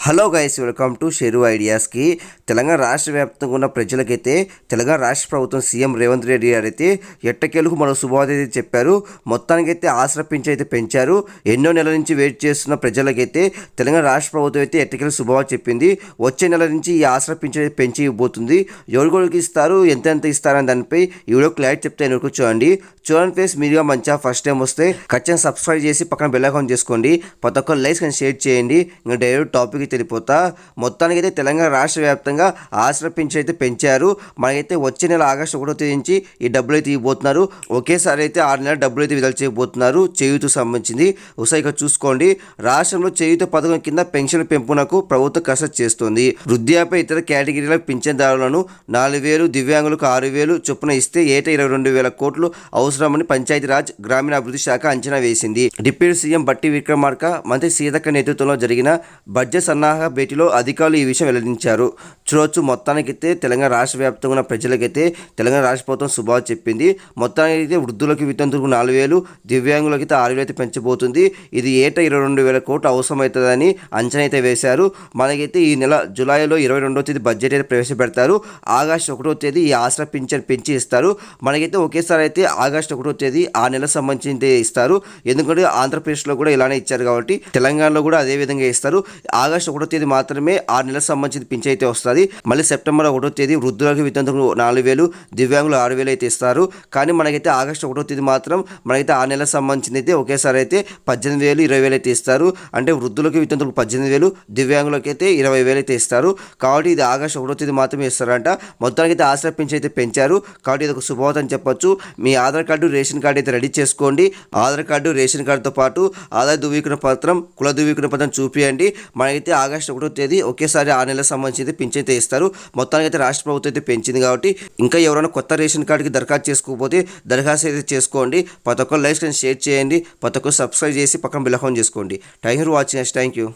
Hello guys, welcome to షెరు ఐడియాస్కి. Telangana రాష్ట్ర వ్యాప్తంగా ఉన్న ప్రజలకైతే తెలంగాణ రాష్ట్ర ప్రభుత్వం సీఎం రేవంత్ రెడ్డి గారు అయితే ఎట్టకేలకు మరో శుభవార్త అయితే చెప్పారు. మొత్తానికైతే ఆసరా పింఛన్ అయితే పెంచారు. ఎన్నో నెలల నుంచి వెయిట్ చేస్తున్న ప్రజలకైతే తెలంగాణ రాష్ట్ర ప్రభుత్వం అయితే ఎట్టకేలకు శుభవార్త చెప్పింది. వచ్చే నెల నుంచి ఈ ఆసరా పింఛన్ అయితే పెంచి ఇవ్వబోతుంది. ఎవరికి ఇస్తారు, ఎంత ఇస్తారని దానిపై ఈ వీడియో క్లారిటీ చెప్తే ఎన్నుకో చూడండి. ఫ్రెండ్స్, మీరుగా మంచిగా ఫస్ట్ టైం వస్తే ఖచ్చితంగా సబ్స్క్రైబ్ చేసి పక్కన బెల్ ఐకాన్ చేసుకోండి. ప్రతి ఒక్కరు లైక్స్ కానీ షేర్ చేయండి. ఇంకా డైరెక్ట్ టాపిక్ తెలిపోతా. మొత్తానికి అయితే తెలంగాణ రాష్ట్ర వ్యాప్తంగా ఆసరా పింఛన్ అయితే పెంచారు. మనకైతే వచ్చే నెల ఆగస్టు 1వ తేదీ నుంచి ఈ డబ్బులు అయితే ఇవ్వబోతున్నారు. ఒకేసారి అయితే 6 నెలల డబ్బులు అయితే విడుదల చేయబోతున్నారు. చేయూతకు సంబంధించింది ఒకసారి ఇక్కడ చూసుకోండి. రాష్ట్రంలో చేయూత పథకం కింద పెన్షన్ పెంపునకు ప్రభుత్వం కసరత్తు చేస్తోంది. వృద్ధాప్య ఇతర కేటగిరీల పింఛన్దారులను 4,000, దివ్యాంగులకు 6,000 చొప్పున ఇస్తే ఏటా 22,000 కోట్లు అవసరమని పంచాయతీరాజ్ గ్రామీణాభివృద్ధి శాఖ అంచనా వేసింది. డిప్యూటీ సీఎం బట్టి విక్రమార్క, మంత్రి సీతక్క నేతృత్వంలో జరిగిన బడ్జెట్ సన్నాహక భేటీలో అధికారులు ఈ విషయం వెల్లడించారు. చూడొచ్చు, మొత్తానికైతే తెలంగాణ రాష్ట్ర వ్యాప్తంగా ఉన్న ప్రజలకైతే తెలంగాణ రాష్ట్ర ప్రభుత్వం శుభాలు చెప్పింది. మొత్తానికైతే వృద్ధులకు వితంతులకు 4,000, దివ్యాంగులకైతే 6,000 అయితే పెంచబోతుంది. ఇది ఏటా 22,000 కోట్లు అవసరమవుతుందని అంచనా అయితే వేశారు. మనకైతే ఈ నెల జూలైలో 22వ తేదీ బడ్జెట్ అయితే ప్రవేశపెడతారు. ఆగస్టు 1వ తేదీ ఈ ఆసరా పింఛన్ పెంచి ఇస్తారు. మనకైతే ఒకేసారి అయితే ఆగస్టు 1వ తేదీ ఆ నెల సంబంధించి ఇస్తారు. ఎందుకంటే ఆంధ్రప్రదేశ్లో కూడా ఇలానే ఇచ్చారు కాబట్టి తెలంగాణలో కూడా అదే విధంగా ఇస్తారు. ఆగస్టు 1వ తేదీ మాత్రమే 6 నెలలకు సంబంధించిన పింఛన్ అయితే వస్తుంది. మళ్ళీ సెప్టెంబర్ 1వ తేదీ వృద్ధులకు వితంతులకు 4,000, దివ్యాంగులు 6,000 అయితే ఇస్తారు. కానీ మనకైతే ఆగస్టు 1వ తేదీ మాత్రం మనకైతే 6 నెలలకు సంబంధించిన అయితే ఒకేసారి అయితే 18,000, 20,000 అయితే ఇస్తారు. అంటే వృద్ధులకు వితంతులకు 18,000, దివ్యాంగులకు అయితే 20,000 అయితే ఇస్తారు. కాబట్టి ఇది ఆగస్టు 1వ తేదీ మాత్రమే ఇస్తారంట. మొత్తానికి అయితే ఆసరా పింఛన్ అయితే పెంచారు. కాబట్టి ఇది ఒక శుభవార్త అని చెప్పొచ్చు. మీ ఆధార్ కార్డు, రేషన్ కార్డు అయితే రెడీ చేసుకోండి. ఆధార్ కార్డు, రేషన్ కార్డుతో పాటు ఆదాయ ధృవీకరణ పత్రం, కుల ధృవీకరణ పత్రం చూపియండి. మనకైతే ఆగస్టు 1వ తేదీ ఒకేసారి 6 నెలలకు సంబంధించి పింఛన్ అయితే ఇస్తారు. మొత్తానికి అయితే రాష్ట్ర ప్రభుత్వం అయితే పెంచింది కాబట్టి ఇంకా ఎవరైనా కొత్త రేషన్ కార్డుకి దరఖాస్తు చేసుకోకపోతే దరఖాస్తు అయితే చేసుకోండి. ప్రతి ఒక్కరు లైక్స్ షేర్ చేయండి. ప్రతి ఒక్కరు సబ్స్క్రైబ్ చేసి పక్కన బెల్ ఐకాన్ చేసుకోండి. Thank you for watching. Thank you.